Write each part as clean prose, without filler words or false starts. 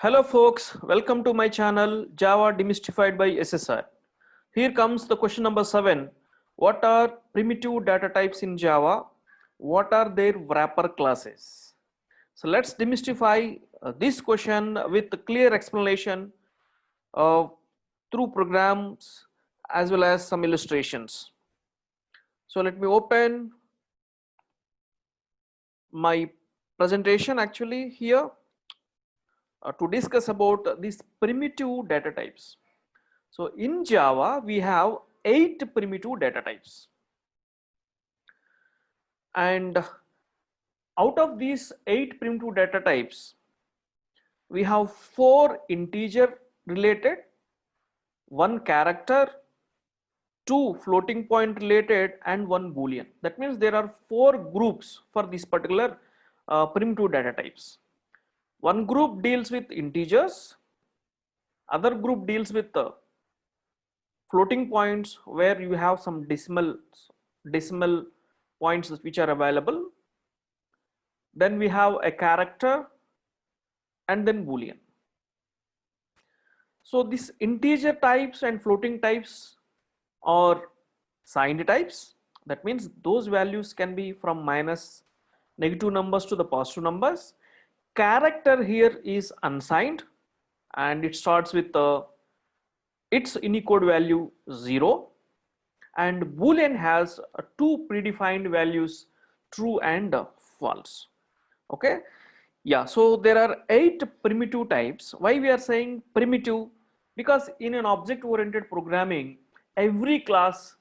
Hello folks, welcome to my channel Java Demystified by SSR. Here comes the question number 7. What are primitive data types in Java? What are their wrapper classes? So let's demystify this question with a clear explanation through programs as well as some illustrations. So let me open my presentation actually here to discuss about these primitive data types. So in Java, we have 8 primitive data types. And out of these 8 primitive data types, we have 4 integer related, 1 character, 2 floating point related, and 1 Boolean. That means there are 4 groups for this particular primitive data types. One group deals with integers, other group deals with floating points where you have some decimal points which are available. Then we have a character and then Boolean. So these integer types and floating types are signed types. That means those values can be from minus negative numbers to the positive numbers. Character here is unsigned and it starts with its Unicode value 0, and Boolean has 2 predefined values, true and false. Okay, yeah, so there are 8 primitive types. Why we are saying primitive? Because in an object oriented programming, every class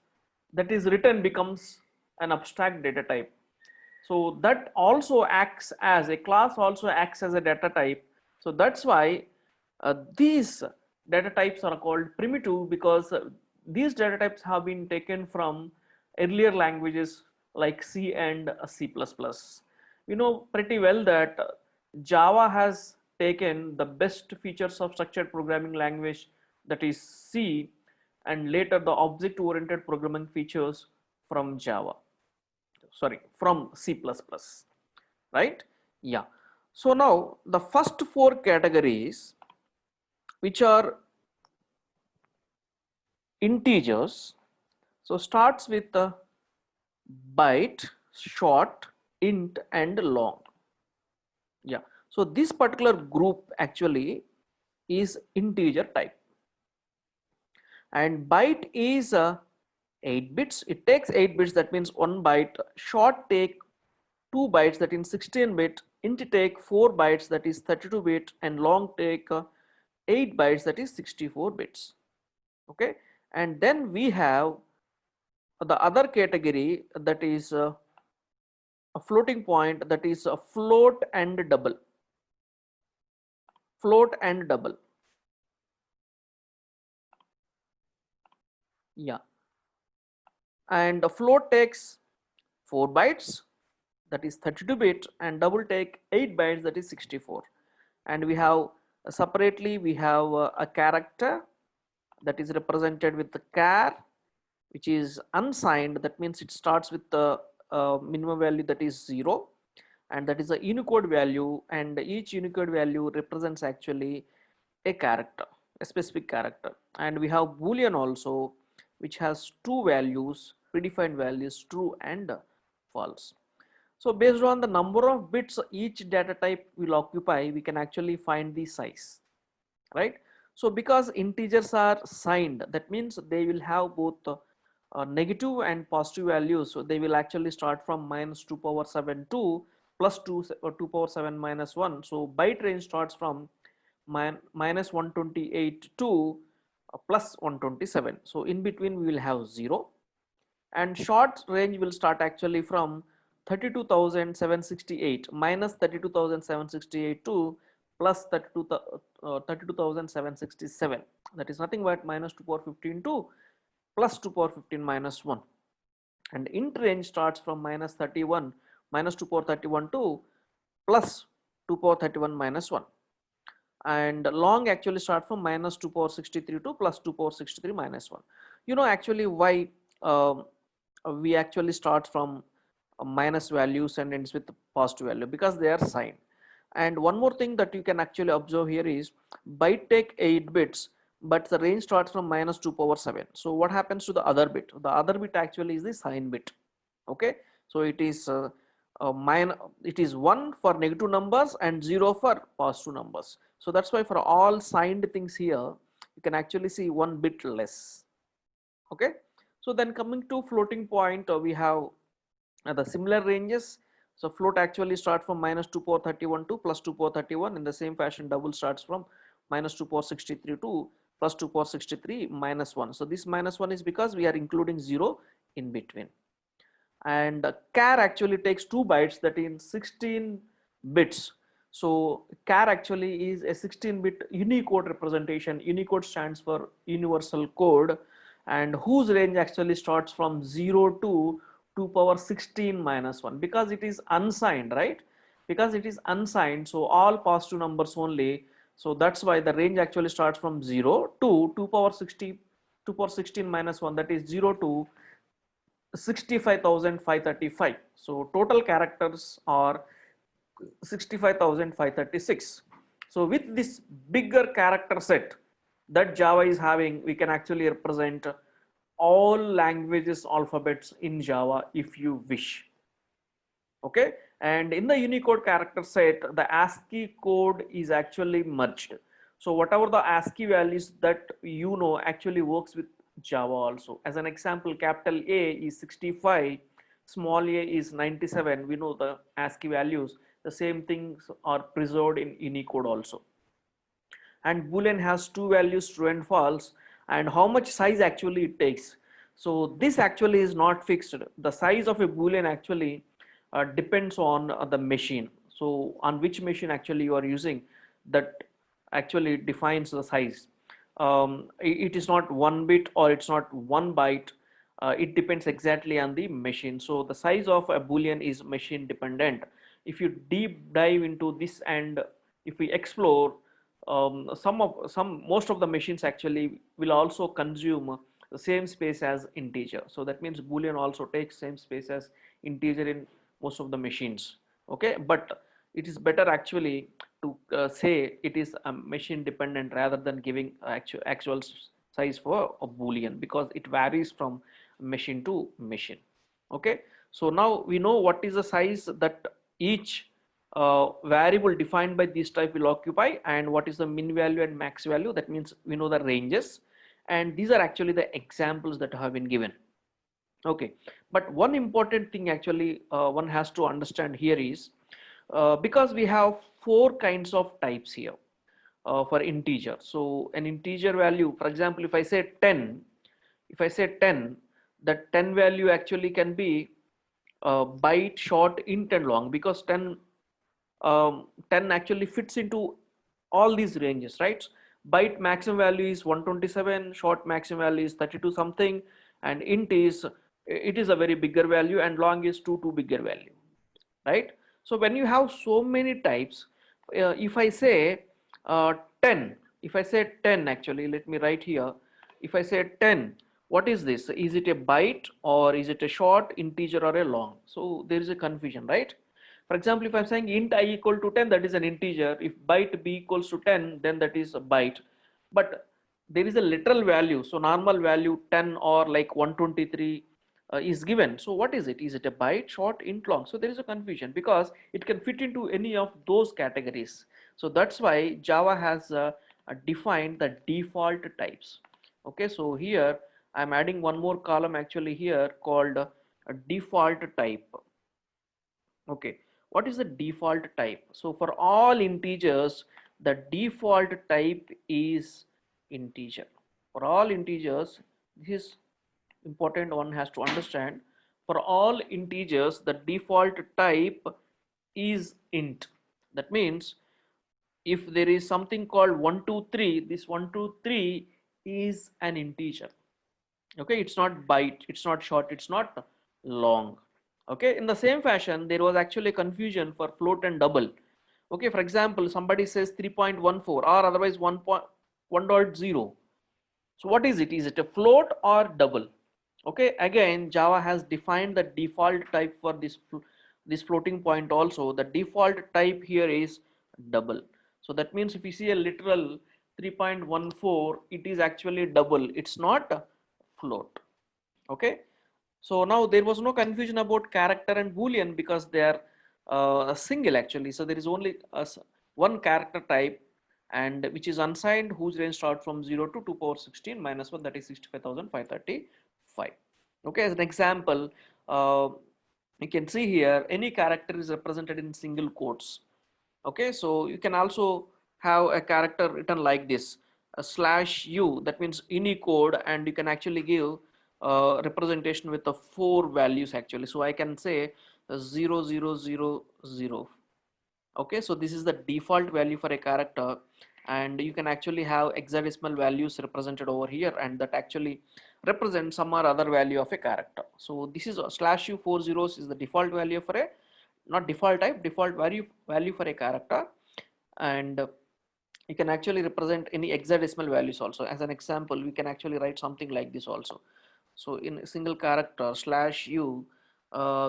that is written becomes an abstract data type. So that also acts as a class, also acts as a data type. So that's why these data types are called primitive, because these data types have been taken from earlier languages like C and C++. We know pretty well that Java has taken the best features of structured programming language, that is C, and later the object oriented programming features from from C++, right? Yeah. So now the first 4 categories, which are integers, so starts with the byte, short, int and long. Yeah, so this particular group actually is integer type, and byte is 8 bits. It takes 8 bits, that means 1 byte. Short take 2 bytes, that is 16 bit. Int take 4 bytes, that is 32 bit, and long take 8 bytes, that is 64 bits. Okay, and then we have the other category, that is a floating point, that is a float and double. Yeah, and the float takes 4 bytes, that is 32 bit, and double take 8 bytes, that is 64. And we have separately we have a character that is represented with the char, which is unsigned. That means it starts with the minimum value, that is 0, and that is a Unicode value, and each Unicode value represents actually a character, a specific character. And we have Boolean also, which has 2 values, predefined values, true and false. So based on the number of bits each data type will occupy, we can actually find the size, right? So because integers are signed, that means they will have both negative and positive values. So they will actually start from minus 2 power 7 to plus 2 or 2 power 7 minus 1. So byte range starts from minus 128 to plus 127. So in between we will have 0, and short range will start actually from 32,768 minus 32,768 to plus 32,767. That is nothing but minus 2 power 15 to plus 2 power 15 minus 1. And int range starts from minus 31 minus 2 power 31 to plus 2 power 31 minus 1. And long actually start from minus 2 power 63 to plus 2 power 63 minus 1. You know actually why we actually start from minus values and ends with positive value? Because they are signed. And one more thing that you can actually observe here is byte take 8 bits, but the range starts from minus 2 power 7. So what happens to the other bit? The other bit actually is the sign bit. Okay, so it is it is 1 for negative numbers and 0 for positive numbers. So that's why for all signed things here, you can actually see 1 bit less. Okay, so then coming to floating point, we have the similar ranges. So float actually starts from minus 2 power 31 to plus 2 power 31. In the same fashion, double starts from minus 2 power 63 to plus 2 power 63 minus 1. So this minus 1 is because we are including 0 in between. And char actually takes 2 bytes, that is 16 bits. So char actually is a 16-bit Unicode representation. Unicode stands for universal code, and whose range actually starts from 0 to 2 power 16 minus 1, because it is unsigned, right? Because it is unsigned, so all positive numbers only. So that's why the range actually starts from 0 to 2 power 60, 2 power 16 minus 1, that is 0 to 65,535. So total characters are 65,536. So with this bigger character set that Java is having, we can actually represent all languages alphabets in Java if you wish. Okay, and in the Unicode character set, the ASCII code is actually merged. So whatever the ASCII values that you know actually works with Java also. As an example, capital A is 65, small a is 97. We know the ASCII values. The same things are preserved in Unicode also. And Boolean has two values, true and false, and how much size actually it takes. So this actually is not fixed. The size of a Boolean actually depends on the machine. So on which machine actually you are using, that actually defines the size. It is not 1 bit or it's not 1 byte. It depends exactly on the machine. So the size of a Boolean is machine dependent. If you deep dive into this and if we explore, most of the machines actually will also consume the same space as integer. So that means Boolean also takes same space as integer in most of the machines. Okay, but it is better actually to say it is machine dependent rather than giving actual size for a Boolean, because it varies from machine to machine. Okay, so now we know what is the size that each variable defined by this type will occupy, and what is the min value and max value. That means we know the ranges, and these are actually the examples that have been given. Okay, but one important thing actually one has to understand here is, because we have four kinds of types here for integer. So an integer value, for example, if I say 10, that 10 value actually can be byte, short, int and long, because 10 actually fits into all these ranges, right? Byte maximum value is 127, short maximum value is 32 something, and int is, it is a very bigger value, and long is 2 bigger value, right? So when you have so many types, if I say 10, if I say 10 actually, let me write here, if I say 10, what is this? Is it a byte or is it a short, integer or a long? So there is a confusion, right? For example, if I'm saying int I equal to 10, that is an integer. If byte b equals to 10, then that is a byte. But there is a literal value. So normal value 10 or like 123 is given. So what is it? Is it a byte, short, int, long? So there is a confusion because it can fit into any of those categories. So that's why Java has defined the default types. Okay, so here I'm adding one more column actually here called a default type. Okay, what is the default type? So for all integers, the default type is integer. For all integers, this is important, one has to understand. For all integers, the default type is int. That means if there is something called 123, this 123 is an integer. Okay, it's not byte, it's not short, it's not long. Okay, in the same fashion, there was actually confusion for float and double. Okay, for example, somebody says 3.14 or otherwise 1.0. So what is it? Is it a float or double? Okay, again Java has defined the default type for this floating point also. The default type here is double. So that means if you see a literal 3.14, it is actually double, it's not a float. Okay, so now there was no confusion about character and boolean because they are single actually. So there is only one character type, and which is unsigned, whose range starts from 0 to 2 power 16 minus 1, that is 65,535. Okay, as an example, uh, you can see here any character is represented in single quotes. Okay, so you can also have a character written like this, a slash u, that means Unicode, and you can actually give representation with the 4 values actually. So I can say 0000. Okay, so this is the default value for a character, and you can actually have hexadecimal values represented over here, and that actually represents some or other value of a character. So this is slash u 4 zeros is the default value for a, not default type, default value for a character. And you can actually represent any hexadecimal values also. As an example, we can actually write something like this also. So in a single character slash u,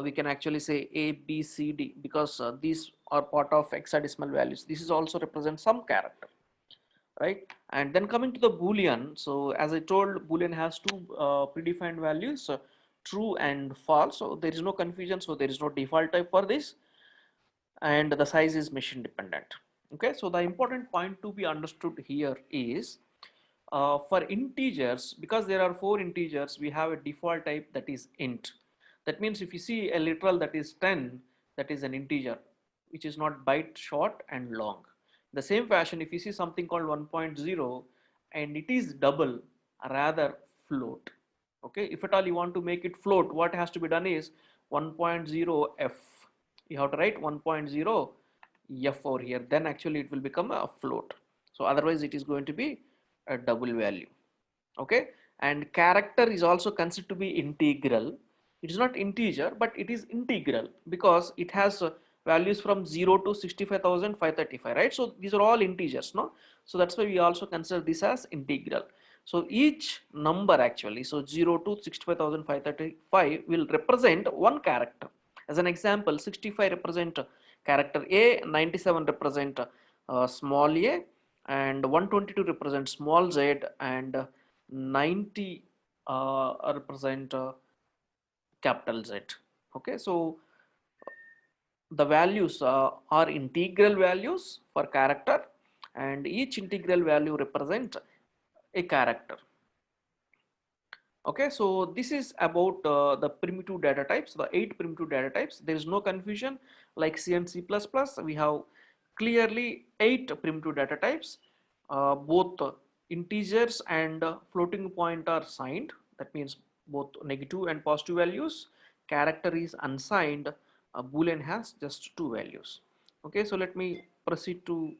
we can actually say a b c d, because these are part of hexadecimal values. This is also represents some character, right? And then coming to the boolean, so as I told, boolean has two predefined values, true and false. So there is no confusion, so there is no default type for this, and the size is machine dependent. Okay, so the important point to be understood here is, for integers, because there are 4 integers, we have a default type, that is int. That means if you see a literal that is 10, that is an integer which is not byte short and long. The same fashion, if you see something called 1.0 and it is double, rather float. Okay, if at all you want to make it float, what has to be done is 1.0 f, you have to write 1.0 f over here, then actually it will become a float. So otherwise it is going to be a double value. Okay, and character is also considered to be integral. It is not integer, but it is integral because it has values from 0 to 65,535, right? So these are all integers, no? So that's why we also consider this as integral. So each number actually, so 0 to 65,535 will represent one character. As an example, 65 represent character A, 97 represent small a, and 122 represent small z, and 90 represent capital Z. Okay, so the values are integral values for character, and each integral value represent a character. Okay, so this is about the primitive data types, the 8 primitive data types. There is no confusion like C and C++. We have clearly 8 primitive data types. Both integers and floating point are signed. That means both negative and positive values. Character is unsigned. Boolean has just 2 values. Okay, so let me proceed to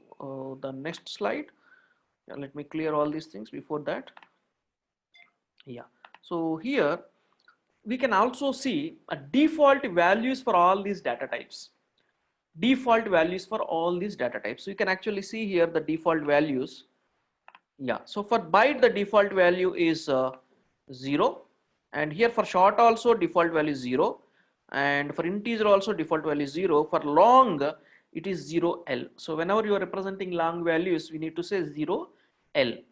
the next slide. Yeah, let me clear all these things before that. Yeah, so here we can also see a default values for all these data types. Default values for all these data types. So you can actually see here the default values. Yeah, so for byte the default value is 0, and here for short also default value is 0, and for integer also default value is 0. For long it is 0L. So whenever you are representing long values, we need to say 0L.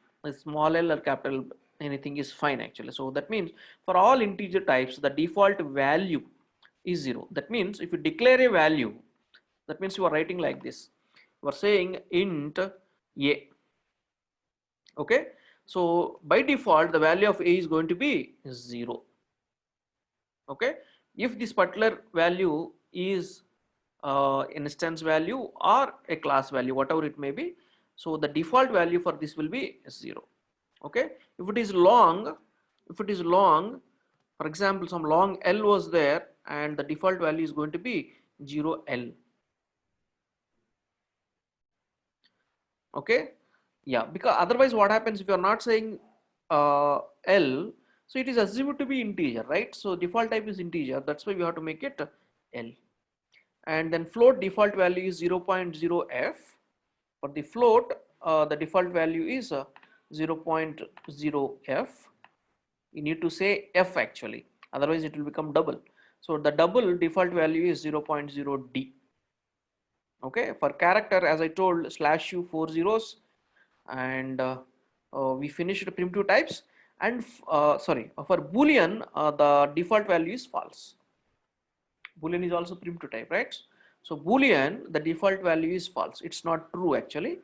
Small l or capital anything is fine actually. So that means for all integer types the default value is 0. That means if you declare a value, that means you are writing like this. You are saying int a. Okay, so by default the value of a is going to be 0. Okay, if this particular value is instance value or a class value, whatever it may be, so the default value for this will be 0. Okay, if it is long, for example some long L was there, and the default value is going to be 0L. Okay, yeah, because otherwise what happens if you are not saying L, so it is assumed to be integer, right? So default type is integer, that's why we have to make it L. And then float default value is 0.0f. For the float the default value is 0.0f. You need to say f actually, otherwise it will become double. So the double default value is 0.0d. Okay, for character, as I told, slash u 4 zeros, and we finished primitive types. And sorry, for Boolean, the default value is false. Boolean is also primitive type, right? So Boolean, the default value is false. It's not true actually.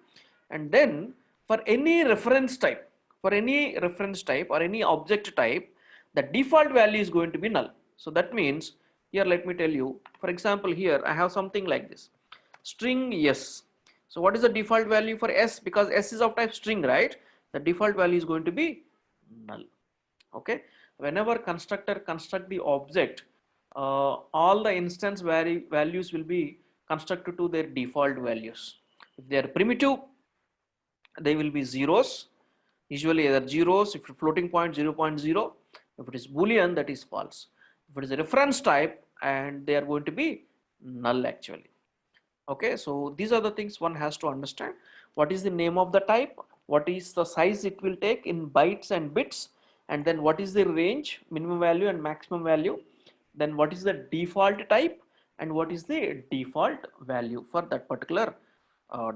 And then for any reference type, or any object type, the default value is going to be null. So that means here, let me tell you, for example, here I have something like this, string yes. So what is the default value for s? Because s is of type string, right? The default value is going to be null. Okay, whenever constructor construct the object, all the instance values will be constructed to their default values. If they are primitive, they will be zeros, usually either zeros. If floating point, 0.0. If it is Boolean, that is false. If it is a reference type, and they are going to be null actually. Okay, so these are the things one has to understand. What is the name of the type, what is the size it will take in bytes and bits, and then what is the range, minimum value and maximum value, then what is the default type, and what is the default value for that particular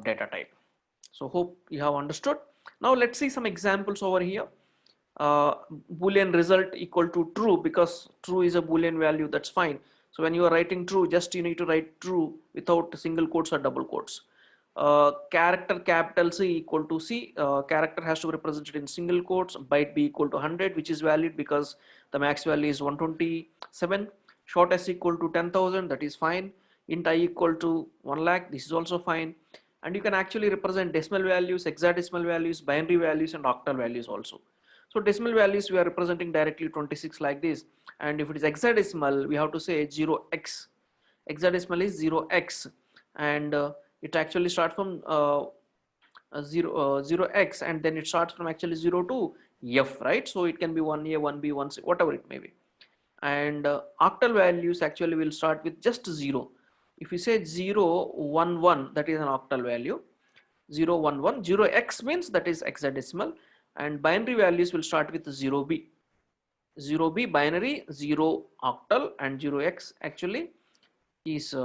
data type. So hope you have understood. Now let's see some examples over here. Boolean result equal to true, because true is a Boolean value, that's fine. So when you are writing true, just you need to write true without single quotes or double quotes. Character capital C equal to C, character has to be represented in single quotes, byte B equal to 100, which is valid because the max value is 127. Short S equal to 10,000, that is fine. Int I equal to 1 lakh, this is also fine. And you can actually represent decimal values, hexadecimal values, binary values, and octal values also. So decimal values we are representing directly 26 like this, and if it is hexadecimal, we have to say 0x. Hexadecimal is 0x, and it actually starts from 0x, and then it starts from actually 0 to f, right? So it can be 1a, 1b, 1c, whatever it may be. And octal values actually will start with just 0. If you say 0, 1, 1, that is an octal value. 0, 1, 1, 0x means that is hexadecimal, and binary values will start with 0b. 0b binary, 0 octal, and 0x actually is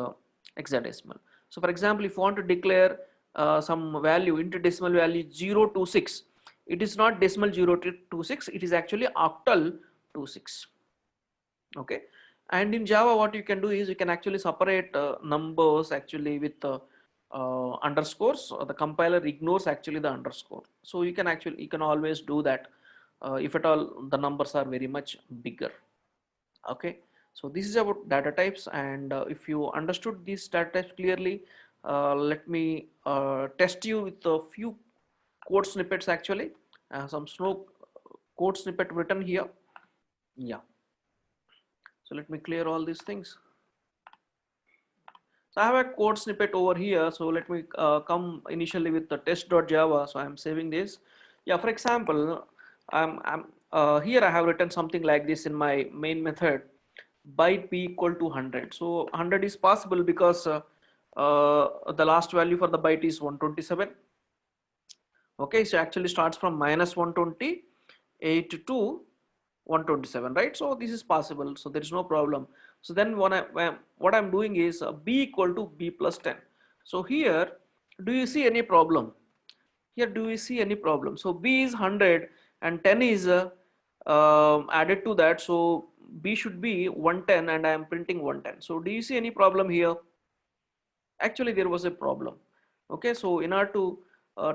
hexadecimal. So for example, if you want to declare some value into decimal value 0 to 6, it is not decimal 0 to 6, it is actually octal to 6. Okay, and in Java what you can do is you can actually separate numbers actually with underscores. The compiler ignores actually the underscore, so you can always do that if at all the numbers are very much bigger. Okay, so this is about data types, and if you understood these data types clearly, let me test you with a few code snippets actually. Some snow code snippet written here. Yeah, so let me clear all these things. So I have a code snippet over here. So let me come initially with the test.java. So I'm saving this. Yeah, for example, here I have written something like this in my main method, byte b equal to 100. So 100 is possible because the last value for the byte is 127. Okay, so actually starts from minus 128 to 127, right? So this is possible, so there is no problem. So then what I'm doing is b equal to b plus 10. So here, do you see any problem? Here, do you see any problem? So b is 100 and 10 is added to that, so b should be 110, and I am printing 110. So do you see any problem here? Actually there was a problem. Okay, so in order to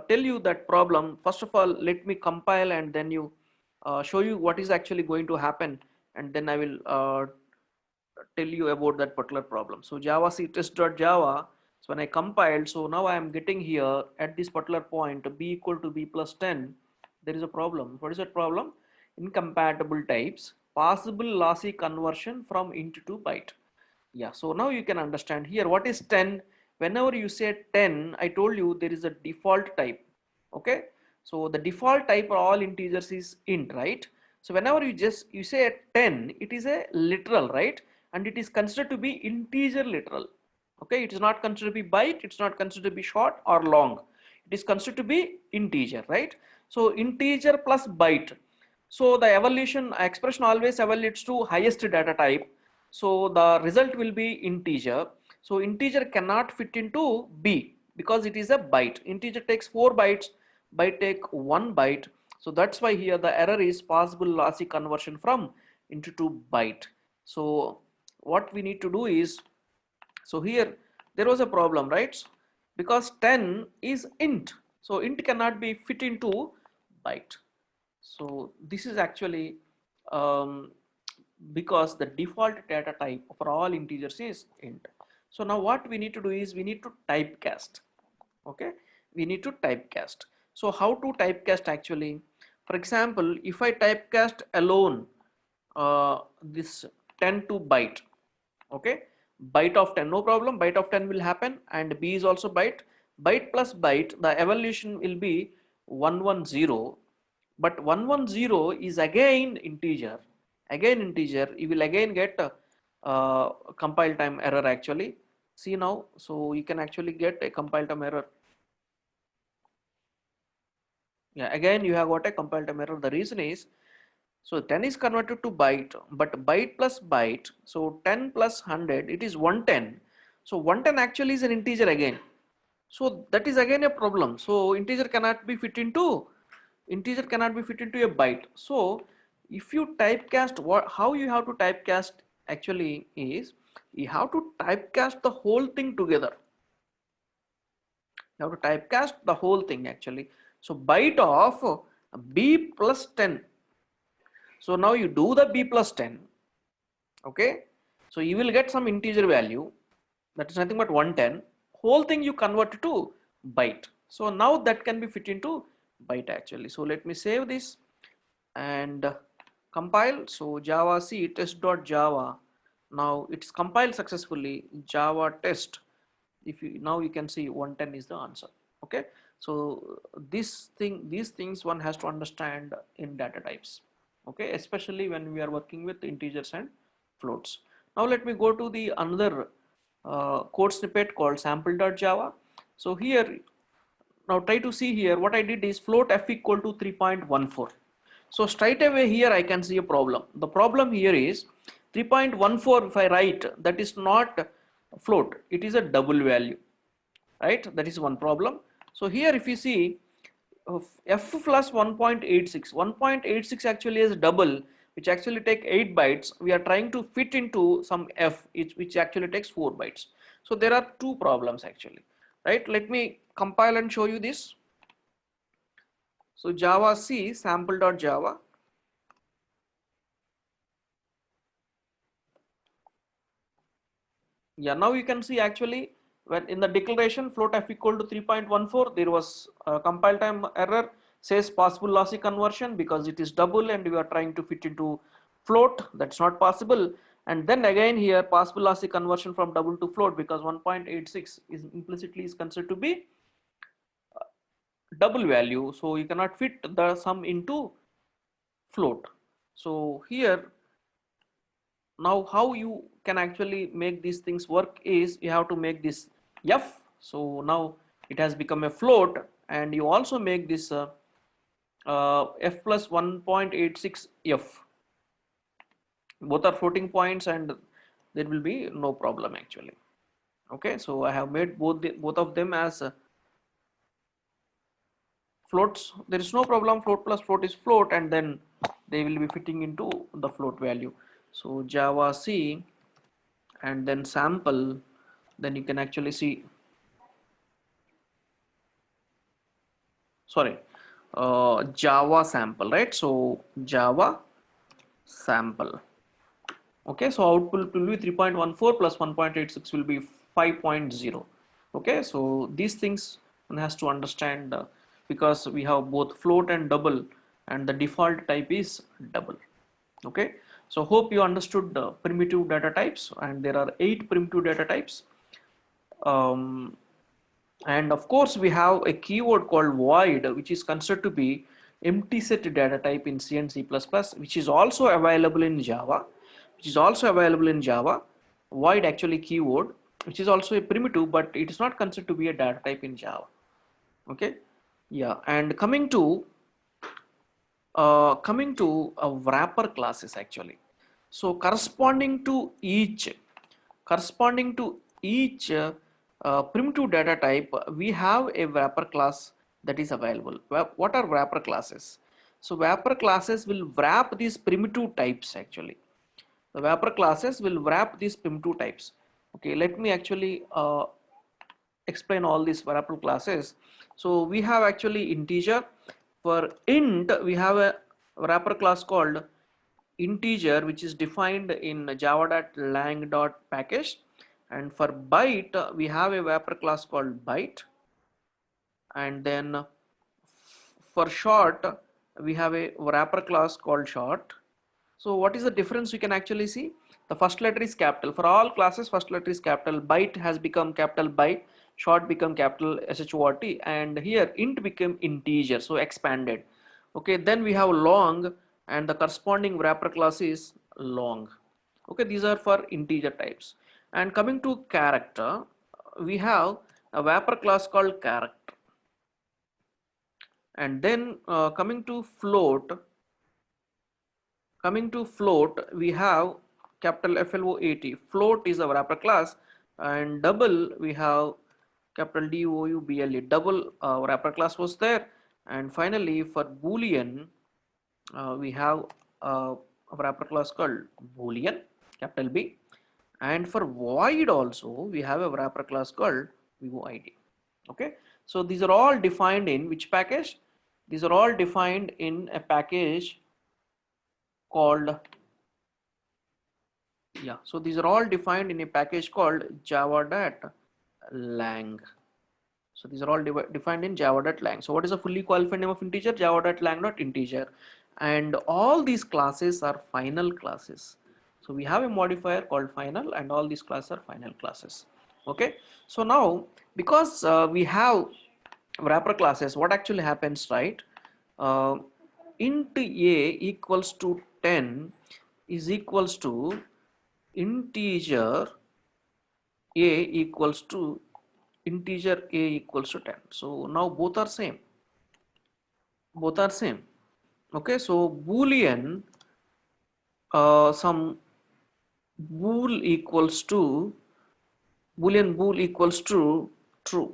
tell you that problem, first of all let me compile, and then you show you what is actually going to happen, and then I will tell you about that particular problem. So java c test.java, so when I compiled, so now I am getting here at this particular point b equal to b plus 10. There is a problem. What is that problem? Incompatible types, possible lossy conversion from int to byte. Yeah, so now you can understand here what is 10. Whenever you say 10, I told you there is a default type. Okay, so the default type for all integers is int, right? So whenever you say 10, it is a literal, right? And it is considered to be integer literal. Okay, it is not considered to be byte, it's not considered to be short or long. It is considered to be integer, right? So integer plus byte. So the evaluation expression always evaluates to highest data type. So the result will be integer. So integer cannot fit into B because it is a byte. Integer takes 4 bytes, byte take 1 byte. So that's why here the error is possible lossy conversion from into to byte. So what we need to do is, so here there was a problem, right? Because 10 is int, so int cannot be fit into byte. So this is actually because the default data type for all integers is int. So now what we need to do is we need to typecast. Okay, we need to typecast. So how to typecast actually? For example, if I typecast alone this 10 to byte, okay, byte of 10, no problem, byte of 10 will happen, and B is also byte. Byte plus byte, the evaluation will be 110, but 110 is again integer, you will again get compile time error actually. See now, so you can actually get a compile time error. Yeah, again you have got a compile time error. The reason is, so 10 is converted to byte, but byte plus byte, so 10 plus 100, it is 110. So 110 actually is an integer again. So that is again a problem. So integer cannot be fit into a byte. So if you typecast, how you have to typecast actually is, you have to typecast the whole thing together. You have to typecast the whole thing actually. So byte of B plus 10. So now you do the B plus 10. Okay. So you will get some integer value, that is nothing but 110. Whole thing you convert to byte. So now that can be fit into byte actually. So let me save this and compile. So Java C test.java. Now it's compiled successfully. Java test. If you now you can see 110 is the answer. Okay. So these things one has to understand in data types. Okay, especially when we are working with integers and floats. Now let me go to the another code snippet called sample.java. So here, now try to see here, what I did is float f equal to 3.14. So straight away here I can see a problem. The problem here is 3.14, if I write, that is not float, it is a double value, right? That is one problem. So here if you see f plus 1.86, 1.86 actually is double, which actually take 8 bytes. We are trying to fit into some f which actually takes 4 bytes. So there are two problems actually, right? Let me compile and show you this. So Java C sample.java. Yeah, now you can see actually when in the declaration float f equal to 3.14, there was a compile time error, says possible lossy conversion because it is double and we are trying to fit into float, that's not possible. And then again here possible lossy conversion from double to float because 1.86 is implicitly is considered to be double value, so you cannot fit the sum into float. So here, now how you can actually make these things work is you have to make this f. So now it has become a float, and you also make this f plus 1.86 f. Both are floating points and there will be no problem actually. Okay, so I have made both of them as floats. There is no problem, float plus float is float, and then they will be fitting into the float value. So Java C and then sample, then you can actually see, sorry, Java sample, right? So Java sample. Okay, so output will be 3.14 plus 1.86 will be 5.0. Okay, so these things one has to understand because we have both float and double, and the default type is double. Okay, so hope you understood the primitive data types, and there are 8 primitive data types. And of course we have a keyword called void, which is considered to be empty set data type in C and C++, which is also available in Java, void actually keyword, which is also a primitive, but it is not considered to be a data type in Java. Okay, yeah. And coming to wrapper classes actually. So corresponding to each primitive data type, we have a wrapper class that is available. What are wrapper classes? So wrapper classes will wrap these primitive types actually. The wrapper classes will wrap these primitive types. Okay, let me actually explain all these wrapper classes. So we have actually integer. For int, we have a wrapper class called integer, which is defined in java.lang.package. And for byte, we have a wrapper class called byte. And then for short, we have a wrapper class called short. So what is the difference we can actually see? The first letter is capital. For all classes, first letter is capital. Byte has become capital byte, short become capital short, and here int became integer, so expanded. Okay, then we have long, and the corresponding wrapper class is long. Okay, these are for integer types. And coming to character, we have a wrapper class called character. And then coming to float, we have capital float. Float is a wrapper class, and double we have capital double. Double wrapper class was there. And finally, for boolean, we have a wrapper class called boolean, capital B. And for void also, we have a wrapper class called void. Okay, so these are all defined in which package? These are all defined in a package called, yeah, so these are all defined in a package called java.lang. So these are all defined in java.lang. So what is the fully qualified name of integer? Java.lang.integer. And all these classes are final classes. So we have a modifier called final, and all these classes are final classes. Okay, so now because we have wrapper classes, what actually happens, right? uh, int a equals to 10 is equals to integer a equals to integer a equals to 10. So now both are same, both are same. Okay, so boolean, some bool equals to boolean bool equals to true.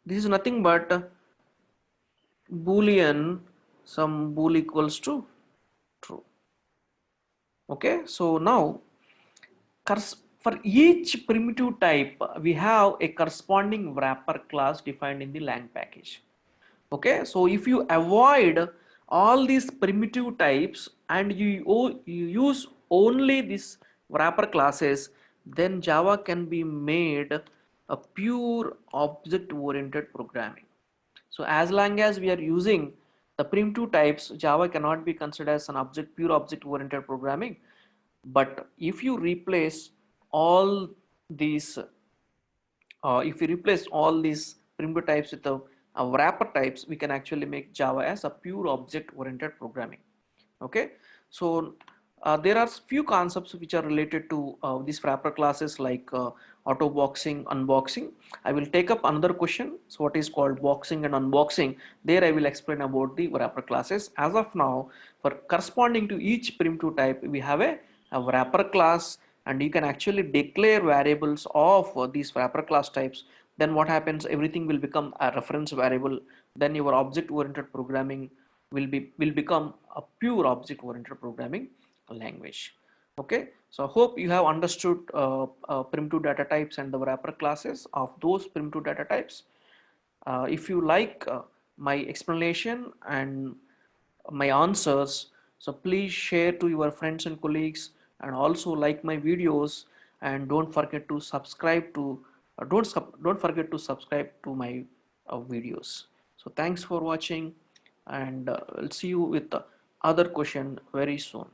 This is nothing but boolean some bool equals to true. Okay, so now for each primitive type, we have a corresponding wrapper class defined in the lang package. Okay, so if you avoid all these primitive types and you use only these wrapper classes, then Java can be made a pure object oriented programming. So as long as we are using the primitive types, Java cannot be considered as an pure object oriented programming. But if you replace all these if you replace all these primitive types with a wrapper types, we can actually make Java as a pure object oriented programming. Okay, so there are few concepts which are related to these wrapper classes, like auto boxing, unboxing. I will take up another question, so what is called boxing and unboxing. There I will explain about the wrapper classes. As of now, for corresponding to each primitive type, we have a wrapper class, and you can actually declare variables of these wrapper class types. Then what happens, everything will become a reference variable. Then your object oriented programming will become a pure object oriented programming language. Okay, so I hope you have understood primitive data types and the wrapper classes of those primitive data types. If you like my explanation and my answers, so please share to your friends and colleagues, and also like my videos, and don't forget to subscribe to don't forget to subscribe to my videos. So thanks for watching, and I'll see you with the other question very soon.